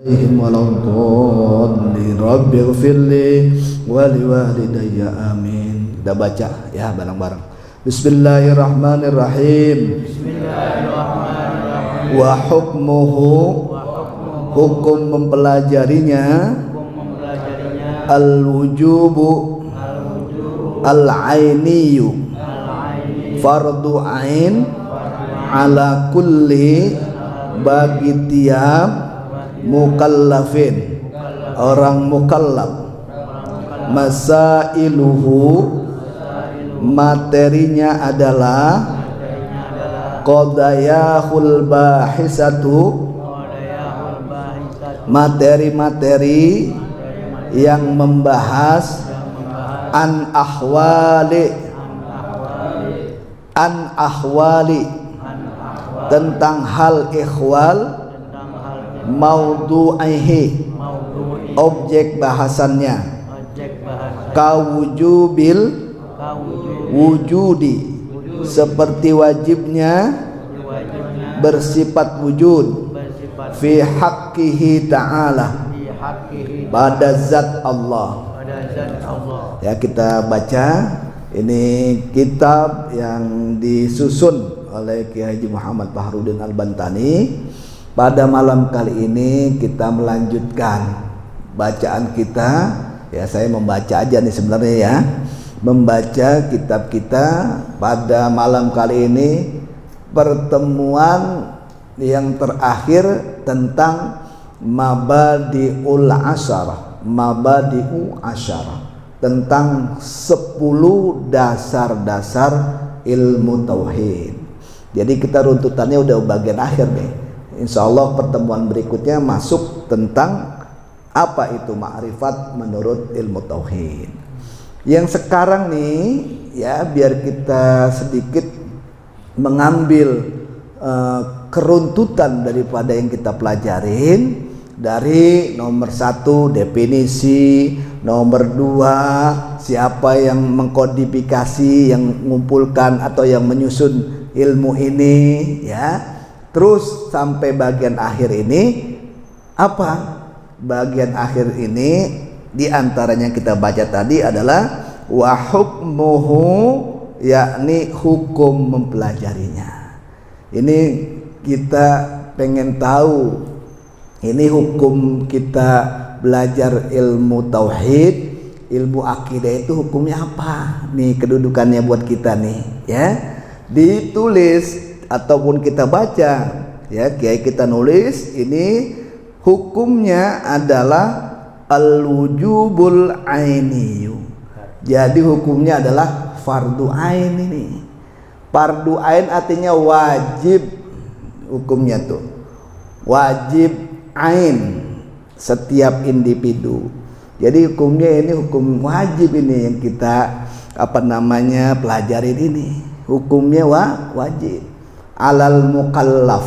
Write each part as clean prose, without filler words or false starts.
Waladhdallin Rabbighfirli wa liwalidayya amin. Kita baca ya bareng-bareng. Bismillahirrahmanirrahim. Bismillahirrahmanirrahim. Wa hukmuhu, hukum mempelajarinya, al-wujubu, al-ainiyu, fardu ain ala kulli, bagi tiap mukallafin, orang mukallaf. Masailuhu, materinya adalah qadayahul bahisatu, materi-materi yang membahas an ahwali, tentang hal ikhwal, maudhu'ihi, objek bahasannya, kawujubil wujudi, seperti wajibnya bersifat wujud, fi haqqihi ta'ala, pada zat Allah. Ya, kita baca ini kitab yang disusun oleh Kiai Haji Muhammad Fakhruddin Al-Bantani. Pada malam kali ini kita melanjutkan bacaan kita. Ya, saya membaca aja nih sebenarnya ya, membaca kitab kita. Pada malam kali ini pertemuan yang terakhir tentang mabadi'ul asyarah, tentang 10 dasar-dasar ilmu tauhid. Jadi kita runtutannya udah bagian akhir nih. Insya Allah pertemuan berikutnya masuk tentang apa itu ma'rifat menurut ilmu tauhid. Yang sekarang nih ya, biar kita sedikit mengambil keruntutan daripada yang kita pelajarin. Dari nomor 1 definisi, nomor 2 siapa yang mengkodifikasi, yang mengumpulkan atau yang menyusun ilmu ini ya. Terus sampai bagian akhir ini apa? Bagian akhir ini diantaranya kita baca tadi adalah wa hukmuhu, yakni hukum mempelajarinya. Ini kita pengen tahu, ini hukum kita belajar ilmu tauhid, ilmu akidah itu hukumnya apa? Nih kedudukannya buat kita nih ya. Ditulis ataupun kita baca ya, kiai kita nulis ini hukumnya adalah al-wujubul ainiyu. Jadi hukumnya adalah fardu ain. Ini fardu ain artinya wajib, hukumnya tuh wajib ain setiap individu. Jadi hukumnya ini hukum wajib ini yang kita pelajarin ini. Hukumnya wajib alal mukallaf,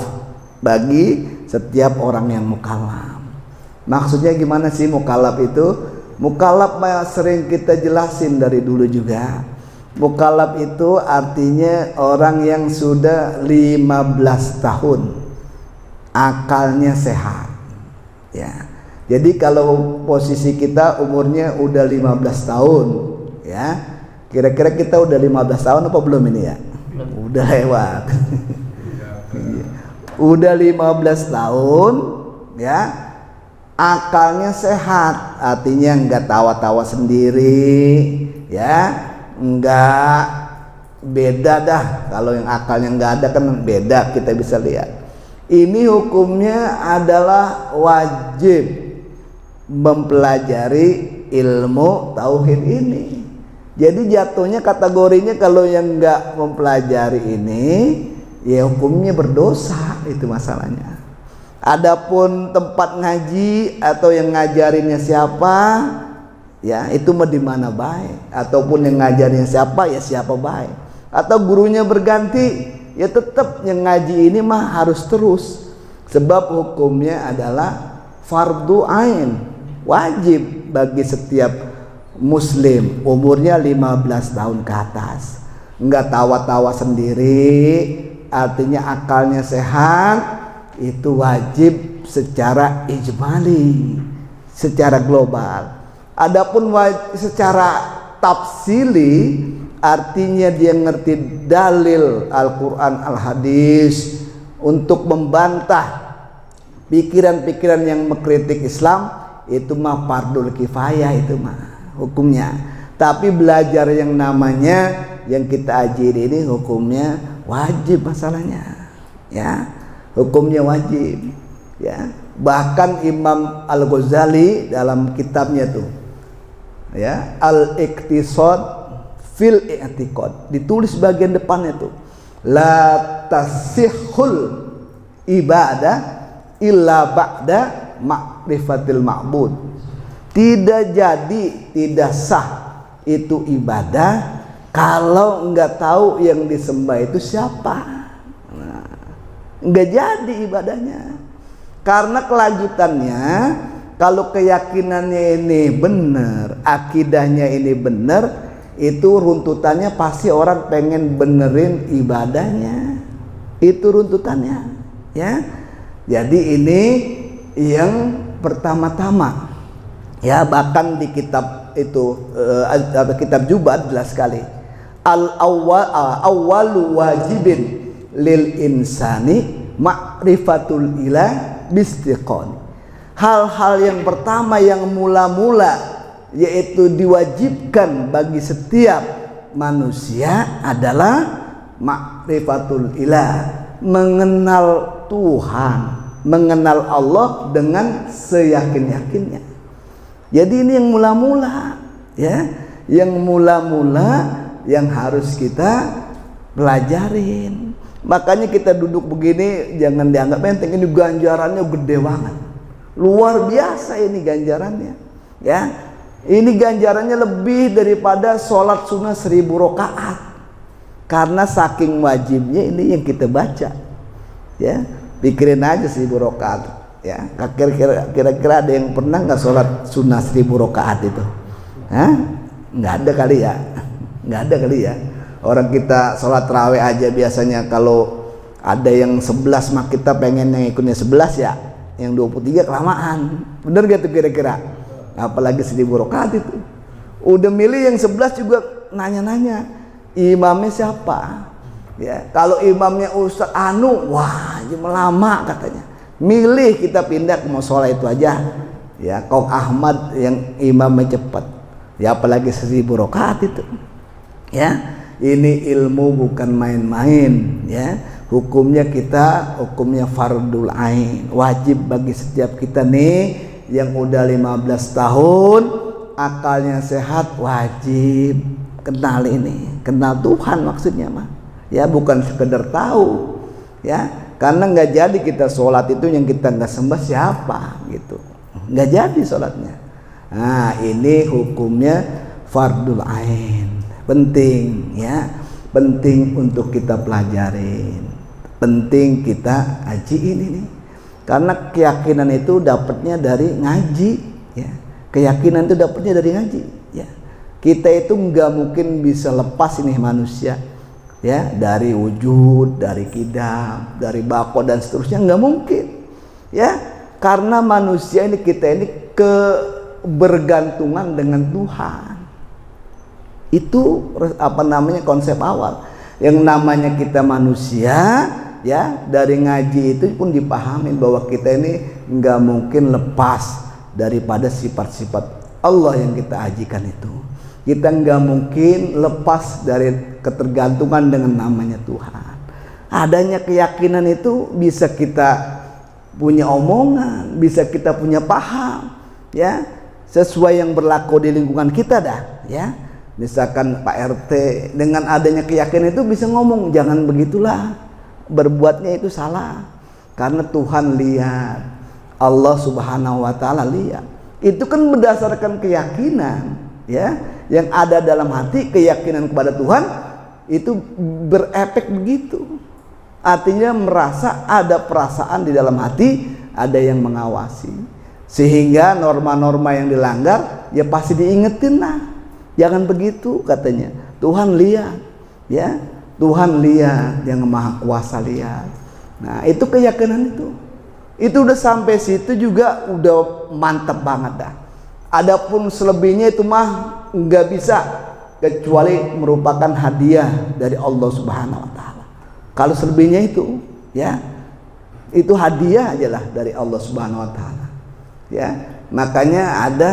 bagi setiap orang yang mukallaf. Maksudnya gimana sih mukallaf itu? Mukallaf sering kita jelasin dari dulu juga. Mukallaf itu artinya orang yang sudah 15 tahun akalnya sehat ya. Jadi kalau posisi kita umurnya udah 15 tahun ya, kira-kira kita udah 15 tahun apa belum ini ya? Udah lewat. Udah 15 tahun ya, akalnya sehat, artinya enggak tawa-tawa sendiri ya, enggak beda dah. Kalau yang akalnya enggak ada kan beda, kita bisa lihat. Ini hukumnya adalah wajib mempelajari ilmu tauhid ini. Jadi jatuhnya kategorinya kalau yang enggak mempelajari ini ya hukumnya berdosa, itu masalahnya. Adapun tempat ngaji atau yang ngajarinnya siapa ya, itu mah di mana baik, ataupun yang ngajarinnya siapa ya siapa baik. Atau gurunya berganti ya tetap yang ngaji ini mah harus terus, sebab hukumnya adalah fardu ain, wajib bagi setiap muslim umurnya 15 tahun ke atas. Enggak tawa-tawa sendiri, artinya akalnya sehat, itu wajib secara ijmali, secara global. Adapun secara tafsili, artinya dia ngerti dalil Al-Quran, Al-Hadis untuk membantah pikiran-pikiran yang mengkritik Islam, itu mah fardul kifayah, itu mah hukumnya. Tapi belajar yang namanya yang kita ajari ini hukumnya wajib masalahnya, ya, hukumnya wajib, ya. Bahkan Imam Al-Ghazali dalam kitabnya tuh, ya, Al-Iqtisad fil I'tiqad, ditulis bagian depannya tuh, la tasihhul ibadah illa ba'da ma'rifatil ma'bud. Tidak jadi, tidak sah itu ibadah kalau enggak tahu yang disembah itu siapa. Nah, enggak jadi ibadahnya. Karena kelanjutannya, kalau keyakinannya ini benar, akidahnya ini benar, itu runtutannya pasti orang pengen benerin ibadahnya. Itu runtutannya, ya. Jadi ini yang pertama-tama, ya. Bahkan di kitab itu kitab Jubat jelas sekali, awwalu wajibin lil insani ma'rifatul ilah bistiqon. Hal-hal yang pertama yang mula-mula yaitu diwajibkan bagi setiap manusia adalah ma'rifatul ilah, mengenal Tuhan, mengenal Allah dengan seyakin-yakinnya. Jadi ini yang mula-mula, ya, yang mula-mula yang harus kita pelajarin. Makanya kita duduk begini jangan dianggap enteng, ini ganjarannya gede banget. Luar biasa ini ganjarannya, ya. Ini ganjarannya lebih daripada sholat sunnah 1000 rakaat. Karena saking wajibnya ini yang kita baca, ya. Pikirin aja 1000 rakaat, ya. Kira-kira ada yang pernah nggak sholat sunnah 1000 rakaat itu? Hah? Nggak ada kali ya, nggak ada kali ya. Orang kita sholat tarawih aja biasanya kalau ada yang 11 mah kita pengen yang ikutnya 11 ya, yang 23 kelamaan. Bener gak tuh kira-kira? Apalagi 1000 rakaat itu. Udah milih yang 11 juga nanya-nanya imamnya siapa, ya. Kalau imamnya Ustaz Anu, wah lama katanya, milih kita pindah ke musola itu aja, ya. Kau Ahmad yang imamnya cepat, ya, apalagi 1000 rakaat itu, ya. Ini ilmu bukan main-main, ya. Hukumnya hukumnya fardul ain, wajib bagi setiap kita nih yang udah 15 tahun, akalnya sehat, wajib kenal ini, kenal Tuhan maksudnya mah, ya, bukan sekedar tahu, ya. Karena nggak jadi kita sholat itu yang kita nggak sembah siapa gitu, nggak jadi sholatnya. Nah, ini hukumnya fardul ain, penting, ya, penting untuk kita pelajarin, penting kita ajiin ini. Karena keyakinan itu dapatnya dari ngaji, ya. Keyakinan itu dapatnya dari ngaji, ya. Kita itu nggak mungkin bisa lepas ini manusia, ya, dari wujud, dari kidam, dari bako dan seterusnya, nggak mungkin, ya. Karena manusia ini, kita ini kebergantungan dengan Tuhan. Itu konsep awal. Yang namanya kita manusia, ya, dari ngaji itu pun dipahami bahwa kita ini nggak mungkin lepas daripada sifat-sifat Allah yang kita ajikan itu. Kita nggak mungkin lepas dari ketergantungan dengan namanya Tuhan. Adanya keyakinan itu bisa kita punya omongan, bisa kita punya paham, ya, sesuai yang berlaku di lingkungan kita dah, ya. Misalkan Pak RT dengan adanya keyakinan itu bisa ngomong, jangan begitulah, berbuatnya itu salah. Karena Tuhan lihat, Allah Subhanahu wa taala lihat. Itu kan berdasarkan keyakinan, ya, yang ada dalam hati. Keyakinan kepada Tuhan itu berefek begitu. Artinya merasa ada perasaan di dalam hati, ada yang mengawasi. Sehingga norma-norma yang dilanggar ya pasti diingetin lah. Jangan begitu katanya. Tuhan lihat, ya. Tuhan lihat, yang Maha Kuasa lihat. Nah, itu keyakinan itu. Itu udah sampai situ juga udah mantap banget dah. Adapun selebihnya itu mah nggak bisa, kecuali merupakan hadiah dari Allah Subhanahu wa taala. Kalau selebihnya itu ya, itu hadiah aja lah dari Allah Subhanahu wa taala. Ya, makanya ada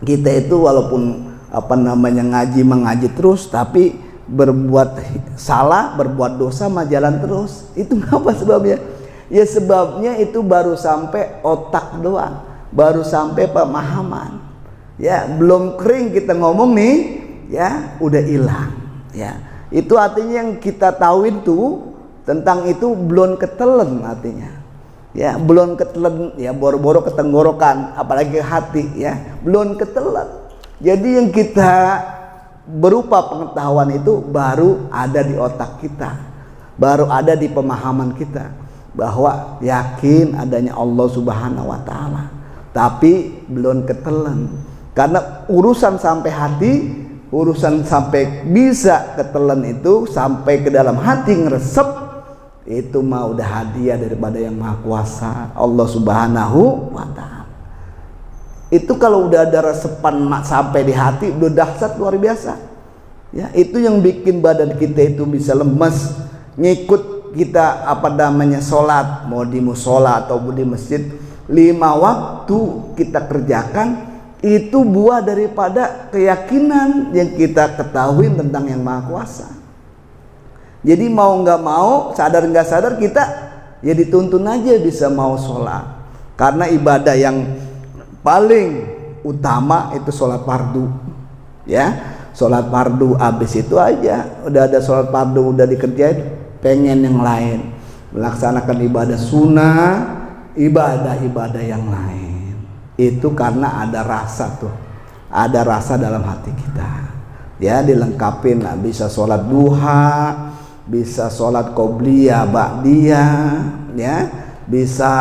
kita itu walaupun mengaji terus, tapi berbuat salah, berbuat dosa mah jalan terus. Itu apa sebabnya? Ya sebabnya itu baru sampai otak doang, baru sampai pemahaman. Ya, belum kering kita ngomong nih, ya udah hilang. Ya, itu artinya yang kita tahu itu tentang itu belum ketelen artinya. Ya, belum ketelen, ya boro-boro ketenggorokan, apalagi hati ya, belum ketelen. Jadi yang kita berupa pengetahuan itu baru ada di otak kita, baru ada di pemahaman kita, bahwa yakin adanya Allah Subhanahu wa taala, tapi belum ketelen. Karena urusan sampai hati, urusan sampai bisa ketelen itu sampai ke dalam hati ngeresep, itu mah udah hadiah daripada yang Maha Kuasa, Allah Subhanahu wa taala. Itu kalau udah ada resepan sampai di hati udah dahsyat luar biasa. Ya, itu yang bikin badan kita itu bisa lemes, ngikut kita sholat, mau di musola atau di masjid, 5 waktu kita kerjakan, itu buah daripada keyakinan yang kita ketahui tentang yang Maha Kuasa. Jadi mau nggak mau, sadar nggak sadar, kita ya dituntun aja bisa mau sholat. Karena ibadah yang paling utama itu sholat fardu. Ya, sholat fardu habis itu aja, udah ada sholat fardu udah dikerjain, pengen yang lain, melaksanakan ibadah sunnah, ibadah-ibadah yang lain. Itu karena ada rasa tuh, ada rasa dalam hati kita. Ya, dilengkapin, bisa sholat duha, bisa sholat qobliyah ba'diyah, ya, bisa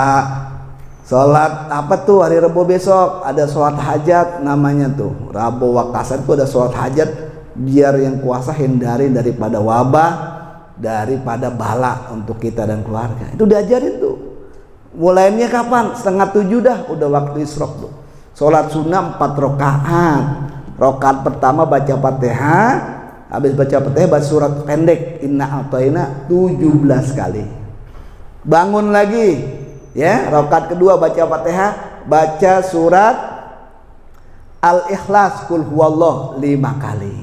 sholat hari Rabu besok ada sholat hajat namanya tuh, Rabu Wakasan itu ada sholat hajat, biar yang kuasa hindari daripada wabah, daripada bala untuk kita dan keluarga. Itu diajarin tuh. Mulainya kapan? 6:30 dah, udah waktu isyraq tuh. Sholat sunnah 4 rakaat. Rakaat pertama baca Fatihah, habis baca Fatihah baca surat pendek Inna A'thaina 17 kali. Bangun lagi, ya, rakaat kedua baca Fatihah, baca surat Al-Ikhlas Qul huwallah 5 kali.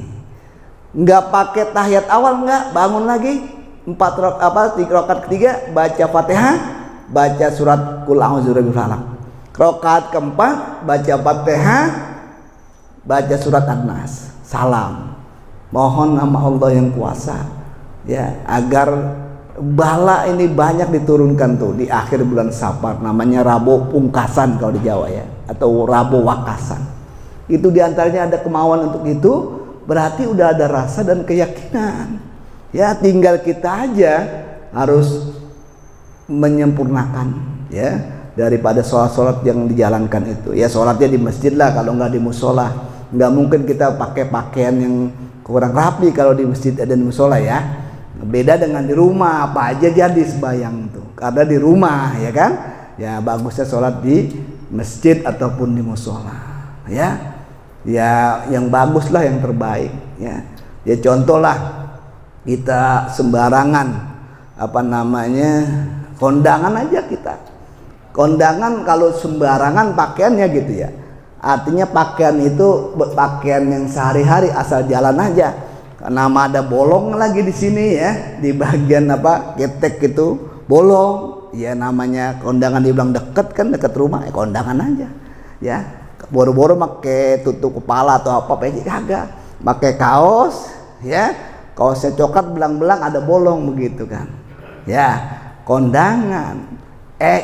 Enggak pakai tahiyat awal, enggak, bangun lagi 3 rakaat ketiga baca Fatihah, baca surat Qul a'udzu birabbil falaq. Rakaat keempat baca Fatihah, baca surat An-Nas, salam. Mohon nama Allah yang kuasa, ya, agar bala ini banyak diturunkan tuh di akhir bulan Safar, namanya Rabu Pungkasan kalau di Jawa ya, atau Rabu Wakasan. Itu diantaranya ada kemauan untuk itu, berarti udah ada rasa dan keyakinan. Ya, tinggal kita aja harus menyempurnakan, ya, daripada sholat-sholat yang dijalankan itu. Ya, sholatnya di masjid lah, kalau nggak di musola. Nggak mungkin kita pakai pakaian yang kurang rapi kalau di masjid dan di musola ya. Beda dengan di rumah, apa aja jadi sembahyang tuh. Karena di rumah, ya kan, ya bagusnya sholat di masjid ataupun di musola. Ya, ya yang bagus lah, yang terbaik. Ya, ya contoh lah, kita sembarangan kondangan aja kita. Kondangan kalau sembarangan pakaiannya gitu ya. Artinya pakaian itu pakaian yang sehari-hari asal jalan aja. Nama ada bolong lagi di sini ya, di bagian ketek itu bolong. Ya namanya kondangan, dibilang deket kan, deket rumah, ya kondangan aja. Ya, boro-boro pakai tutup kepala atau apa kagak. Pakai kaos, ya, kaosnya coklat belang-belang ada bolong begitu kan. Ya, kondangan.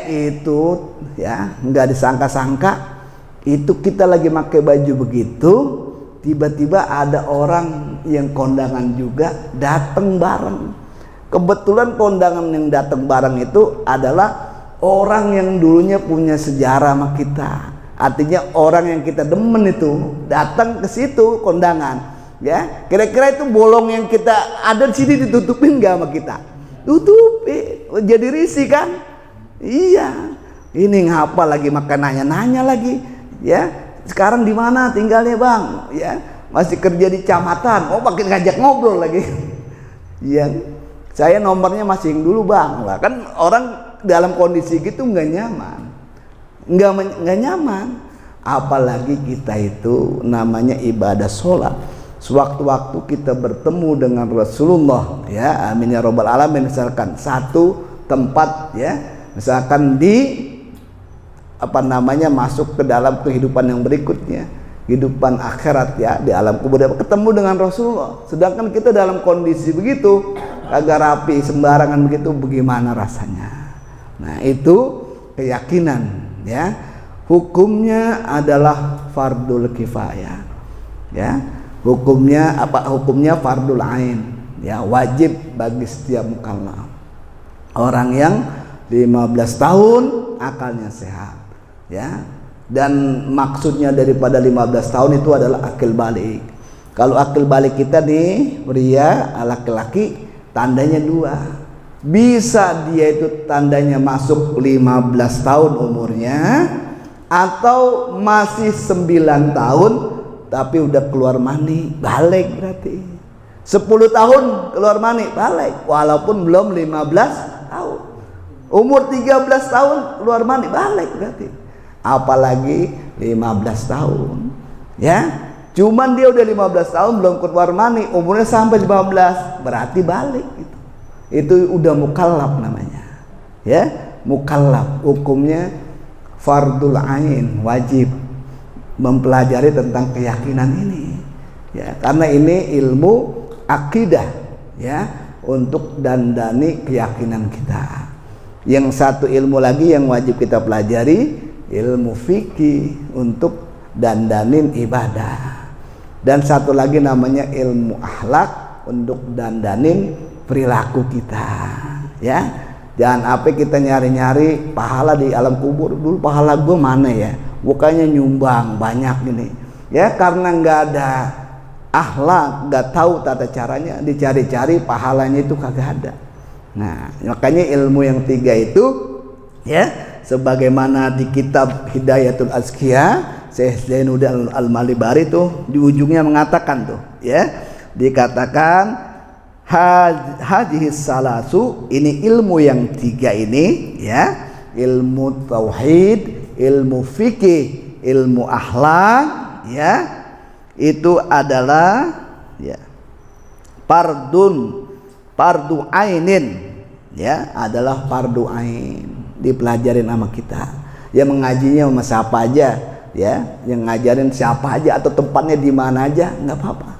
Itu ya nggak disangka-sangka, itu kita lagi pakai baju begitu, tiba-tiba ada orang yang kondangan juga datang bareng. Kebetulan kondangan yang datang bareng itu adalah orang yang dulunya punya sejarah sama kita. Artinya orang yang kita demen itu datang ke situ kondangan. Ya, kira-kira itu bolong yang kita ada di sini ditutupin nggak sama kita? Tutupi, jadi risih kan? Iya. Ini ngapa lagi makan nanya lagi, ya. Sekarang di mana tinggalnya bang? Ya, masih kerja di kecamatan. Oh, makin ngajak ngobrol lagi. Ya, saya nomornya masih yang dulu bang. Lah kan orang dalam kondisi gitu nggak nyaman, nggak nyaman. Apalagi kita itu namanya ibadah sholat. Sewaktu-waktu kita bertemu dengan Rasulullah, ya, amin ya robbal alamin. Misalkan satu tempat, ya, misalkan di masuk ke dalam kehidupan yang berikutnya, kehidupan akhirat, ya, di alam kubur, ketemu dengan Rasulullah. Sedangkan kita dalam kondisi begitu, kagak rapi, sembarangan begitu, bagaimana rasanya? Nah, itu keyakinan, ya. Hukumnya adalah fardul kifayah, ya. Hukumnya apa? Hukumnya fardul ain, ya, wajib bagi setiap mukallaf. Orang yang 15 tahun akalnya sehat, ya. Dan maksudnya daripada 15 tahun itu adalah akil balik. Kalau akil balik kita nih pria laki-laki, tandanya dua. Bisa dia itu tandanya masuk 15 tahun umurnya, atau masih 9 tahun tapi udah keluar mani, balik berarti. 10 tahun keluar mani, balik, walaupun belum 15 tahun. Umur 13 tahun keluar mani, balik berarti. Apalagi 15 tahun, ya. Cuman dia udah 15 tahun belum keluar mani, umurnya sampai 15, berarti balik gitu. Itu udah mukallaf namanya, ya. Mukallaf hukumnya fardul ain, wajib mempelajari tentang keyakinan ini, ya, karena ini ilmu akidah, ya, untuk dandani keyakinan kita. Yang satu ilmu lagi yang wajib kita pelajari, ilmu fikih untuk dandanin ibadah. Dan satu lagi namanya ilmu akhlak untuk dandanin perilaku kita, ya. Jangan apa kita nyari-nyari pahala di alam kubur. Dulu pahala gue mana ya? Bukannya nyumbang banyak gini, ya, karena nggak ada akhlak, nggak tahu tata caranya, dicari-cari pahalanya itu kagak ada. Nah, makanya ilmu yang tiga itu, ya, sebagaimana di kitab Hidayatul Azkiya, Syekh Zainuddin Al-Malibari tuh di ujungnya mengatakan tuh, ya, dikatakan hadhis salasu, ini ilmu yang tiga ini, ya, ilmu tauhid, ilmu fikih, ilmu akhlak, ya, itu adalah, ya, fardu ainin, ya, adalah fardu ain, dipelajarin sama kita. Ya, mengajinya sama siapa aja, ya, yang ngajarin siapa aja atau tempatnya di mana aja, nggak apa-apa.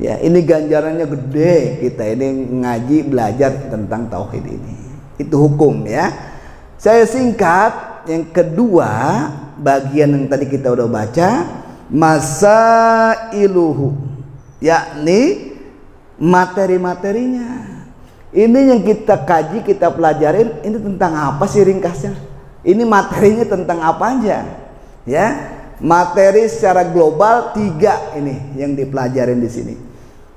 Ya, ini ganjarannya gede, kita ini ngaji belajar tentang tauhid ini. Itu hukum, ya. Saya singkat. Yang kedua, bagian yang tadi kita udah baca, masailuhu, yakni materi-materinya. Ini yang kita kaji, kita pelajarin, ini tentang apa sih ringkasnya? Ini materinya tentang apa aja? Ya, materi secara global tiga ini yang dipelajarin di sini.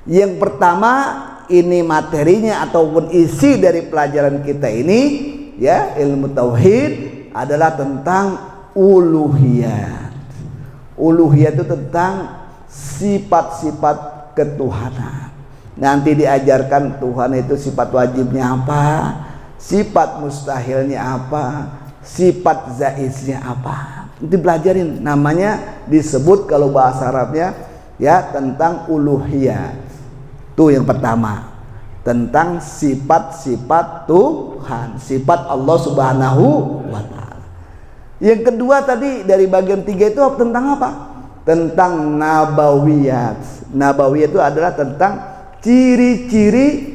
Yang pertama, ini materinya ataupun isi dari pelajaran kita ini, ya, ilmu tauhid adalah tentang uluhiyat. Uluhiyat itu tentang sifat-sifat ketuhanan. Nanti diajarkan Tuhan itu sifat wajibnya apa, sifat mustahilnya apa, sifat zaiznya apa. Itu pelajarin, namanya disebut kalau bahasa Arabnya, ya, tentang uluhiyat. Itu yang pertama, tentang sifat-sifat Tuhan, sifat Allah Subhanahu wa ta'ala. Yang kedua tadi dari bagian tiga itu tentang apa? Tentang nabawiyat. Nabawiyat itu adalah tentang ciri-ciri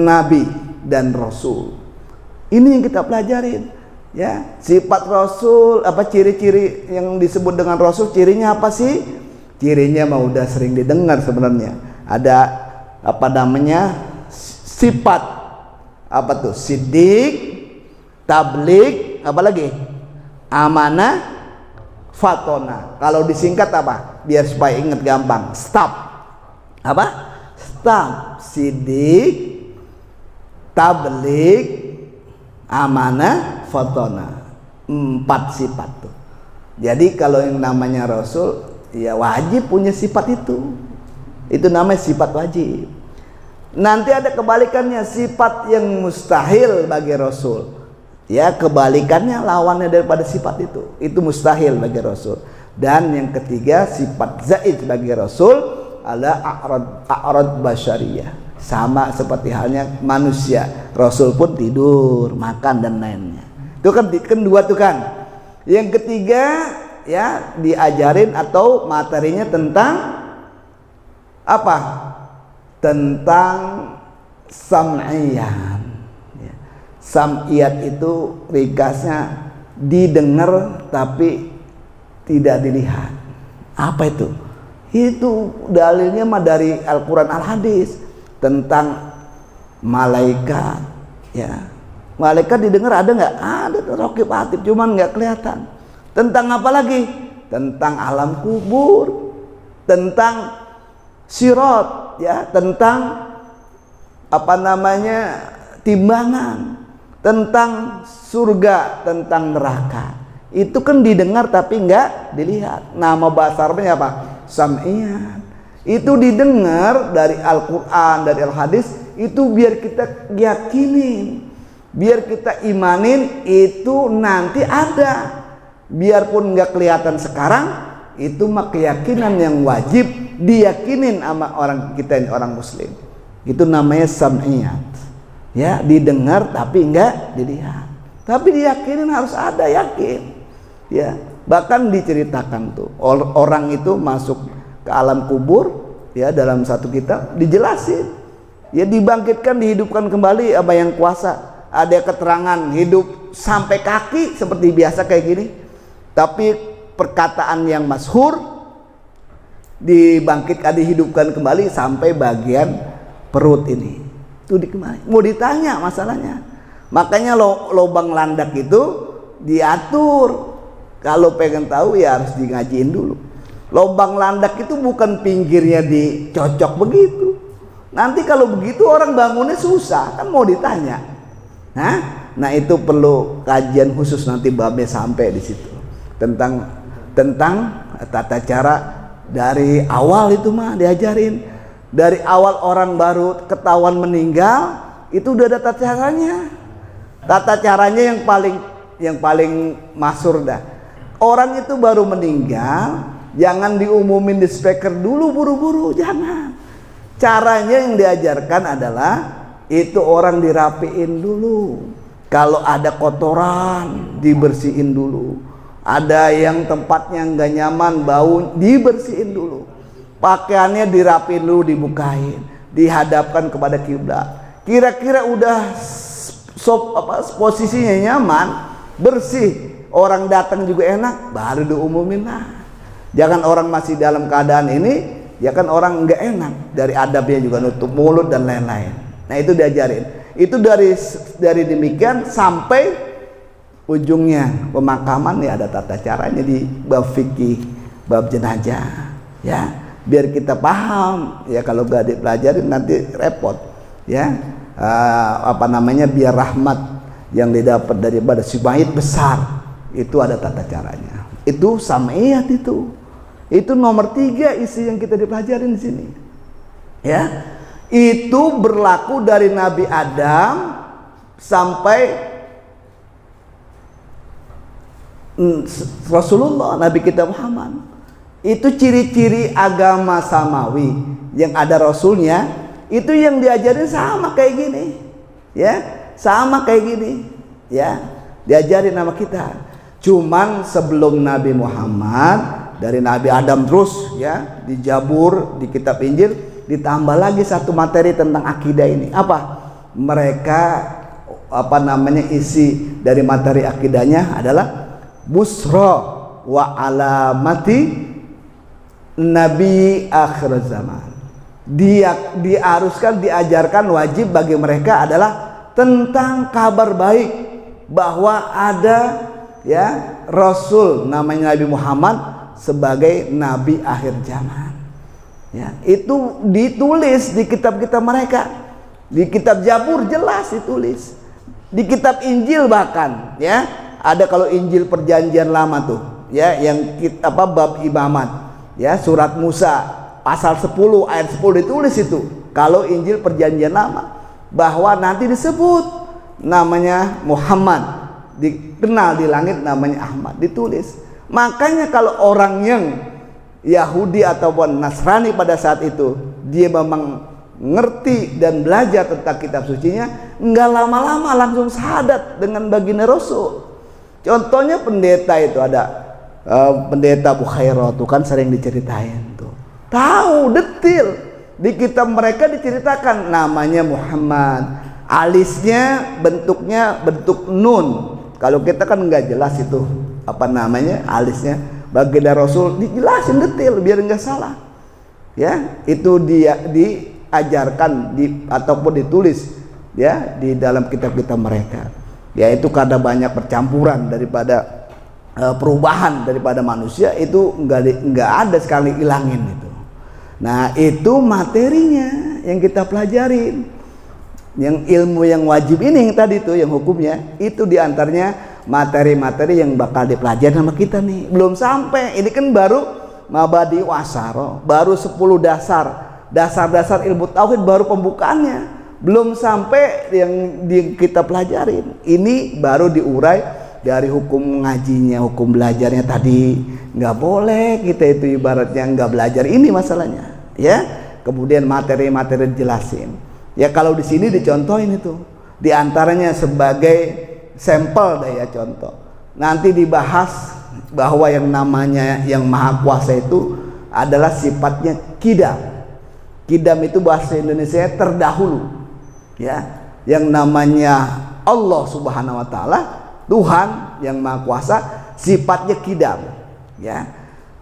nabi dan rasul. Ini yang kita pelajarin, ya. Sifat rasul, apa ciri-ciri yang disebut dengan rasul, cirinya apa sih? Cirinya mah udah sering didengar sebenarnya. Ada apa namanya? Sifat apa tuh? Siddiq, tabligh, apa lagi? Amanah, fatona. Kalau disingkat apa? Biar supaya ingat gampang. Stop. Apa? Stop. Siddiq, tabligh, amanah, fatona. 4 sifat tuh. Jadi kalau yang namanya Rasul ya wajib punya sifat itu. Itu namanya sifat wajib. Nanti ada kebalikannya, sifat yang mustahil bagi Rasul. Ya kebalikannya, lawannya daripada sifat itu mustahil bagi Rasul. Dan yang ketiga, sifat zaid bagi Rasul adalah a'rad basyariyah, sama seperti halnya manusia. Rasul pun tidur, makan dan lainnya. Itu kan dua tuh kan. Yang ketiga ya diajarin atau materinya tentang apa? Tentang sam'iyah. Sam'iyat itu ringkasnya didengar tapi tidak dilihat. Apa itu? Itu dalilnya mah dari Al-Quran Al-Hadis tentang malaikat. Ya, malaikat didengar ada nggak? Ada, raqib atid, cuman nggak kelihatan. Tentang apa lagi? Tentang alam kubur, tentang sirat, ya, tentang apa namanya timbangan, tentang surga, tentang neraka. Itu kan didengar tapi enggak dilihat. Nama bahasa Arabnya apa? Sam'iyat. Itu didengar dari Al-Quran, dari Al-Hadis. Itu biar kita yakinin, biar kita imanin itu nanti ada. Biarpun enggak kelihatan sekarang, itu mah keyakinan yang wajib diyakinin sama orang kita ini, orang muslim. Itu namanya sam'iyat. Ya, didengar tapi enggak dilihat. Tapi diyakinin harus ada, yakin. Ya, bahkan diceritakan tuh orang itu masuk ke alam kubur, ya, dalam satu kitab dijelasin. Ya, dibangkitkan, dihidupkan kembali apa yang kuasa. Ada keterangan hidup sampai kaki seperti biasa kayak gini. Tapi perkataan yang masyhur dibangkitkan, dihidupkan kembali sampai bagian perut ini. Itu mau ditanya masalahnya. Makanya lubang landak itu diatur. Kalau pengen tahu ya harus di ngajiin dulu. Lubang landak itu bukan pinggirnya dicocok begitu. Nanti kalau begitu orang bangunnya susah, kan mau ditanya. Nah itu perlu kajian khusus nanti babnya sampai di situ. Tentang tata cara dari awal itu mah diajarin. Dari awal orang baru ketahuan meninggal itu udah ada tata caranya. Tata caranya yang paling masyhur dah. Orang itu baru meninggal, jangan diumumin di speaker dulu buru-buru, jangan. Caranya yang diajarkan adalah itu orang dirapiin dulu. Kalau ada kotoran dibersihin dulu. Ada yang tempatnya nggak nyaman, bau, dibersihin dulu. Pakaiannya dirapiin dulu, dibukain, dihadapkan kepada kiblat. Kira-kira udah posisinya nyaman, bersih, orang datang juga enak, baru diumumin lah. Jangan orang masih dalam keadaan ini, ya kan orang nggak enak. Dari adabnya juga nutup mulut dan lain-lain. Nah itu diajarin. Itu dari demikian sampai ujungnya pemakaman ya ada tata caranya di bab fikih, bab jenazah. Ya, biar kita paham. Ya kalau nggak dipelajarin nanti repot. Ya, biar rahmat yang didapat daripada si mayit besar. Itu ada tata caranya. Itu sam'iyat itu nomor 3 isi yang kita dipelajarin di sini. Ya, itu berlaku dari Nabi Adam sampai Rasulullah, Nabi kita Muhammad. Itu ciri-ciri agama samawi yang ada Rasulnya. Itu yang diajarin sama kayak gini. Ya, sama kayak gini. Ya, diajarin sama kita. Cuman sebelum Nabi Muhammad, dari Nabi Adam terus ya dijabur di kitab Injil, ditambah lagi satu materi tentang akidah ini. Apa? Mereka isi dari materi akidahnya adalah busra wa alamati nabi akhir zaman. Dia diajarkan wajib bagi mereka adalah tentang kabar baik bahwa ada ya Rasul namanya Nabi Muhammad sebagai nabi akhir zaman. Ya, itu ditulis di kitab-kitab mereka. Di kitab Zabur jelas ditulis. Di kitab Injil bahkan ya Ada kalau Injil Perjanjian Lama tuh, ya, yang kita bab imamat, ya, surat Musa pasal 10 ayat 10 ditulis itu. Kalau Injil Perjanjian Lama bahwa nanti disebut namanya Muhammad, dikenal di langit namanya Ahmad, ditulis. Makanya kalau orang yang Yahudi ataupun Nasrani pada saat itu dia memang ngerti dan belajar tentang kitab sucinya, nggak lama-lama langsung syahadat dengan baginda Rasul. Contohnya pendeta itu ada pendeta Bukhairah tuh kan sering diceritain tuh, tahu detil di kitab mereka diceritakan namanya Muhammad, alisnya bentuknya bentuk nun. Kalau kita kan nggak jelas itu apa namanya alisnya. Baginda Rasul dijelasin detil biar nggak salah, ya, itu dia diajarkan ataupun ditulis, ya, di dalam kitab-kitab mereka. Ya, itu karena banyak percampuran daripada perubahan daripada manusia, itu nggak ada sekali hilangin itu. Nah, itu materinya yang kita pelajarin, yang ilmu yang wajib ini yang tadi tuh yang hukumnya itu diantaranya materi-materi yang bakal dipelajari sama kita nih. Belum sampai, ini kan baru mabadi wasaro, baru 10 dasar ilmu tauhid, baru pembukaannya, belum sampai yang kita pelajarin. Ini baru diurai dari hukum ngajinya, hukum belajarnya tadi. Nggak boleh kita itu ibaratnya nggak belajar, ini masalahnya, ya. Kemudian materi-materi dijelasin, ya. Kalau di sini dicontohin itu diantaranya sebagai sampel deh, ya, contoh. Nanti dibahas bahwa yang namanya yang Maha Kuasa itu adalah sifatnya kidam. Kidam itu bahasa Indonesia terdahulu, ya. Yang namanya Allah Subhanahu wa taala, Tuhan yang Maha Kuasa, sifatnya kidam, ya.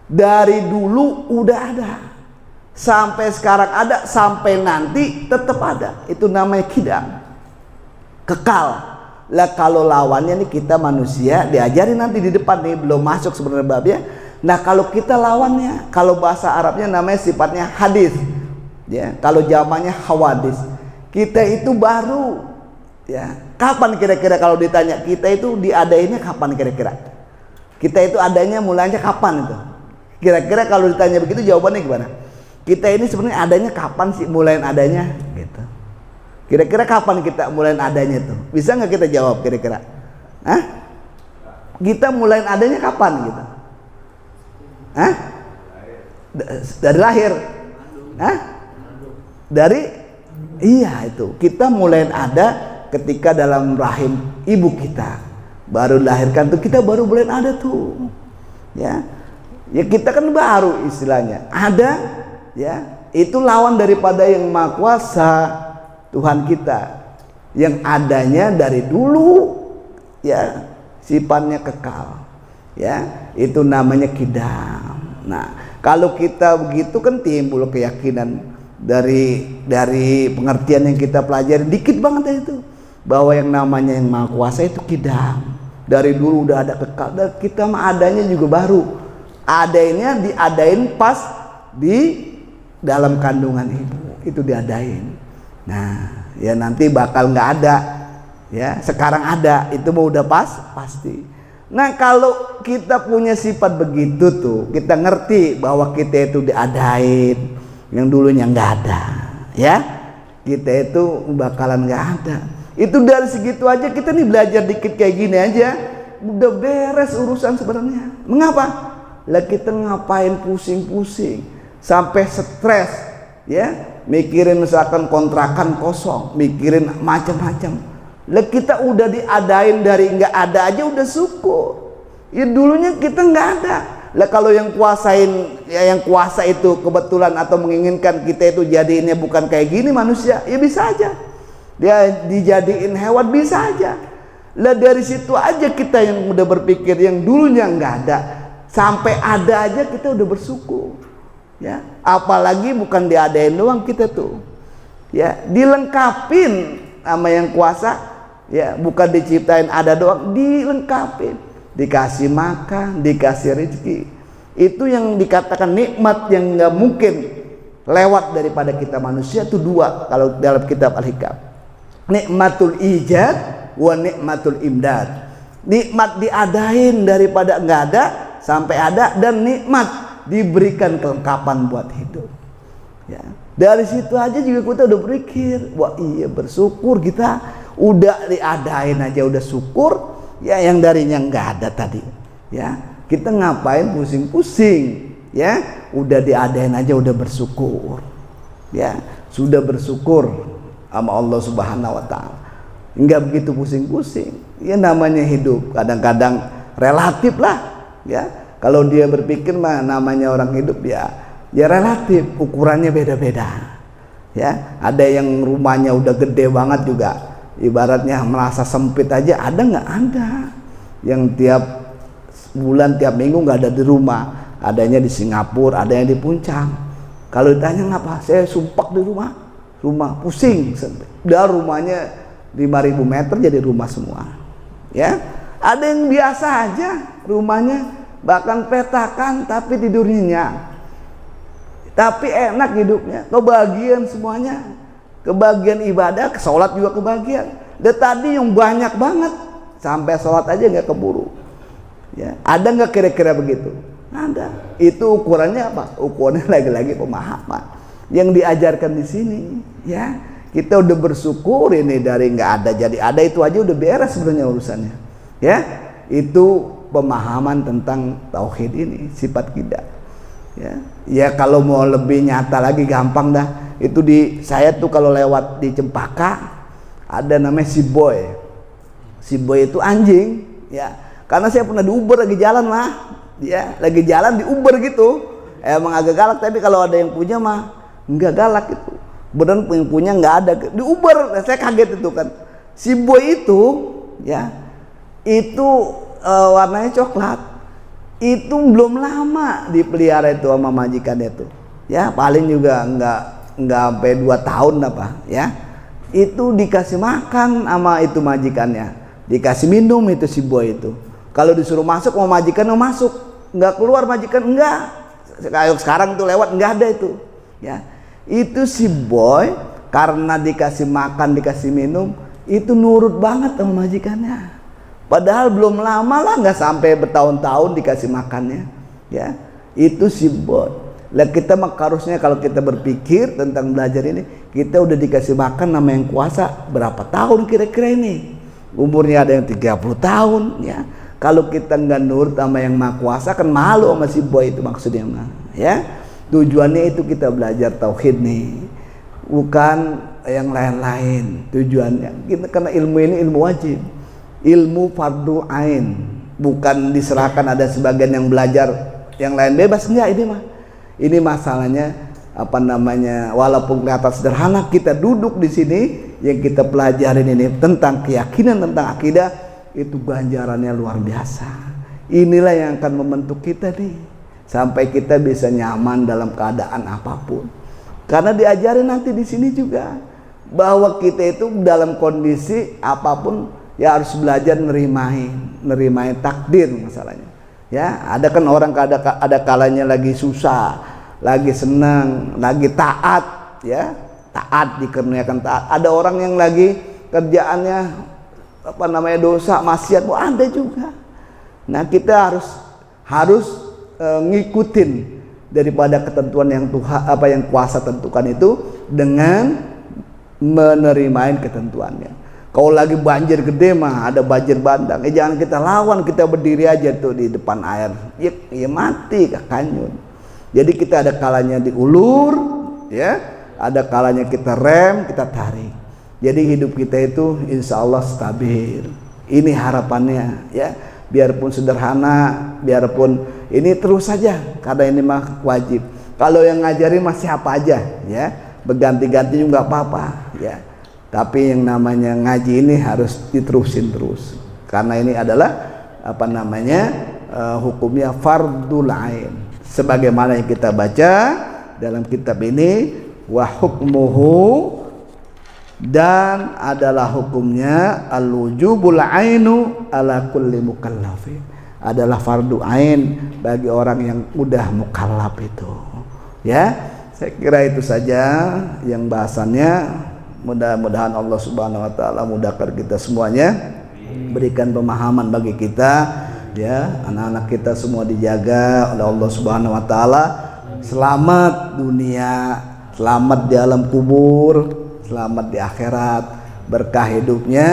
Dari dulu udah ada, sampai sekarang ada, sampai nanti tetap ada. Itu namanya kidam, kekal. Lah kalau lawannya nih kita manusia, diajarin nanti di depan nih, belum masuk sebenarnya babnya. Nah, kalau kita lawannya, kalau bahasa Arabnya namanya sifatnya hadis, ya. Kalau zamannya hawadis. Kita itu baru, ya. Kapan kira-kira kalau ditanya kita itu diadainnya kapan kira-kira? Kita itu adanya mulanya kapan itu? Kira-kira kalau ditanya begitu jawabannya gimana? Kita ini sebenarnya adanya kapan sih, mulai adanya gitu. Kira-kira kapan kita mulai adanya tuh? Bisa nggak kita jawab kira-kira? Hah? Kita mulai adanya kapan gitu? Hah? Dari lahir? Hah? Dari? Iya, itu. Kita mulai ada ketika dalam rahim ibu kita. Baru dilahirkan tuh kita baru mulai ada tuh. Ya. Ya kita kan baru istilahnya. Ada, ya. Itu lawan daripada yang Maha Kuasa, Tuhan kita, yang adanya dari dulu, ya, sifatnya kekal, ya, itu namanya kidam. Nah, kalau kita begitu kan timbul keyakinan dari pengertian yang kita pelajari dikit banget itu, bahwa yang namanya yang Maha Kuasa itu kidam, dari dulu udah ada kekal. Dan kita mah adanya juga baru, adanya diadain pas di dalam kandungan ibu, itu diadain. Nah, ya nanti bakal nggak ada, ya. Sekarang ada, itu mau udah pasti. Nah, kalau kita punya sifat begitu tuh, kita ngerti bahwa kita itu diadain, yang dulunya nggak ada, ya. Kita itu bakalan nggak ada. Itu dari segitu aja kita nih belajar dikit kayak gini aja, udah beres urusan sebenarnya. Mengapa? Lah kita ngapain pusing-pusing sampai stres, ya. Mikirin misalkan kontrakan kosong, mikirin macam-macam. Lah kita udah diadain dari nggak ada aja udah syukur. Ya dulunya kita nggak ada. Lah kalau yang kuasain, ya yang kuasa itu kebetulan atau menginginkan kita itu jadiinnya bukan kayak gini manusia, ya bisa aja. Dia dijadiin hewan, bisa aja. Lah dari situ aja kita yang udah berpikir yang dulunya nggak ada, sampai ada aja kita udah bersyukur. Ya, apalagi bukan diadain doang kita tuh, ya, dilengkapin sama yang kuasa, ya, bukan diciptain ada doang, dilengkapin, dikasih makan, dikasih rezeki. Itu yang dikatakan nikmat yang nggak mungkin lewat daripada kita manusia tuh dua kalau dalam kitab Al-Hikam. Nikmatul ijad wa nikmatul imdad. Nikmat diadain daripada nggak ada sampai ada, dan nikmat diberikan kelengkapan buat hidup. Ya, dari situ aja juga kita udah berpikir, wah iya bersyukur kita udah diadain aja udah syukur. Ya yang darinya nggak ada tadi. Ya kita ngapain pusing-pusing? Ya udah diadain aja udah bersyukur. Ya sudah bersyukur sama Allah Subhanahu Wa Taala. Enggak begitu pusing-pusing. Ya namanya hidup kadang-kadang relatif lah. Ya kalau dia berpikir mah namanya orang hidup ya relatif, ukurannya beda-beda. Ya ada yang rumahnya udah gede banget juga, ibaratnya merasa sempit aja ada nggak? Ada. Yang tiap bulan tiap minggu nggak ada di rumah, adanya di Singapura, adanya di Puncak. Kalau ditanya ngapa, saya sumpah di rumah pusing. Udah rumahnya 5.000 meter jadi rumah semua. Ya, ada yang biasa aja rumahnya bahkan petakan tapi tidur nyenyak, tapi enak hidupnya, kebagian semuanya, kebagian ibadah, sholat juga kebagian. Dan tadi yang banyak banget sampai sholat aja nggak keburu. Ya, ada nggak kira-kira begitu? Ada. Itu ukurannya apa? Ukurannya lagi-lagi pemahaman yang diajarkan di sini. Ya, kita udah bersyukur ini dari nggak ada jadi ada, itu aja udah beres sebenarnya urusannya. Ya, itu pemahaman tentang tauhid ini, sifat kita. Ya kalau mau lebih nyata lagi gampang dah. Itu saya tuh kalau lewat di Cempaka ada namanya si Boy. Si Boy itu anjing. Ya, karena saya pernah di Uber lagi jalan lah. Ya, lagi jalan di Uber gitu. Emang agak galak, tapi kalau ada yang punya mah enggak galak itu. Beneran yang punya nggak ada di Uber. Saya kaget itu kan. Si Boy itu, ya, itu warnanya coklat. Itu belum lama dipelihara itu sama majikannya itu. Ya, paling juga nggak sampai 2 tahun apa. Ya, itu dikasih makan sama itu majikannya, dikasih minum itu si Boy itu. Kalau disuruh masuk mau majikan mau masuk, nggak keluar majikan enggak. Kayak sekarang tuh lewat nggak ada itu. Ya. Itu si Boy karena dikasih makan dikasih minum itu nurut banget sama majikannya, padahal belum lama lah, nggak sampai bertahun-tahun dikasih makannya. Ya itu si Boy. Lah kita harusnya kalau kita berpikir tentang belajar ini, kita udah dikasih makan nama yang kuasa berapa tahun kira-kira ini, umurnya ada yang 30 tahun. Ya kalau kita nggak nurut sama yang maha kuasa kan malu sama si Boy itu maksudnya mah. Ya tujuannya itu kita belajar tauhid nih, bukan yang lain-lain. Tujuannya kita, karena ilmu ini ilmu wajib, ilmu fardu ain, bukan diserahkan ada sebagian yang belajar yang lain bebas, enggak. Ini masalahnya apa namanya, walaupun kelihatan sederhana, kita duduk di sini yang kita pelajarin ini tentang keyakinan, tentang akidah, itu ganjarannya luar biasa. Inilah yang akan membentuk kita nih sampai kita bisa nyaman dalam keadaan apapun. Karena diajarin nanti di sini juga bahwa kita itu dalam kondisi apapun ya harus belajar nerimain takdir masalahnya. Ya, ada kan orang ada kalanya lagi susah, lagi senang, lagi taat, ya. Taat dikaruniakan taat. Ada orang yang lagi kerjaannya apa namanya dosa, maksiat, ada juga. Nah, kita harus ngikutin daripada ketentuan yang Tuhan yang kuasa tentukan itu dengan menerimain ketentuannya. Kalau lagi banjir gede mah, ada banjir bandang, jangan kita lawan, kita berdiri aja tuh di depan air, ya mati kanyun. Jadi kita ada kalanya diulur, ya, ada kalanya kita rem, kita tarik. Jadi hidup kita itu insya Allah stabil. Ini harapannya, ya. Biarpun sederhana, biarpun ini terus saja, karena ini mah wajib. Kalau yang ngajarin mah siapa aja, ya, berganti-ganti juga nggak apa-apa, ya. Tapi yang namanya ngaji ini harus diterusin terus, karena ini adalah apa namanya hukumnya fardul ain, sebagaimana yang kita baca dalam kitab ini, wa hukmuhu, dan adalah hukumnya al-wujubul ainu ala kulli mukallafin, adalah fardu ain bagi orang yang udah mukallaf itu. Ya, saya kira itu saja yang bahasannya. Mudah-mudahan Allah Subhanahu wa taala mudahkan kita semuanya. berikan pemahaman bagi kita, ya, anak-anak kita semua dijaga oleh Allah Subhanahu wa taala, selamat dunia, selamat di alam kubur, selamat di akhirat, berkah hidupnya,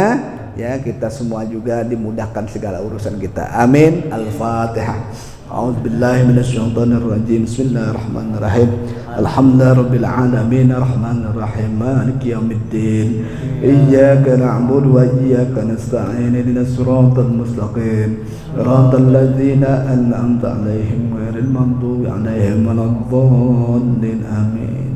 ya, kita semua juga dimudahkan segala urusan kita. Amin. Al-Fatihah. A'udzubillahi minasyaitonirrajim. Bismillahirrahmanirrahim. Alhamdulillahirabbil alamin arrahmanirrahim maliki yaumiddin. Iyyaka na'budu wa iyyaka nasta'in ihdinas siratal mustaqim. Siratal ladzina an'amta 'alaihim ghairil maghdubi 'alaihim waladdallin. Amin.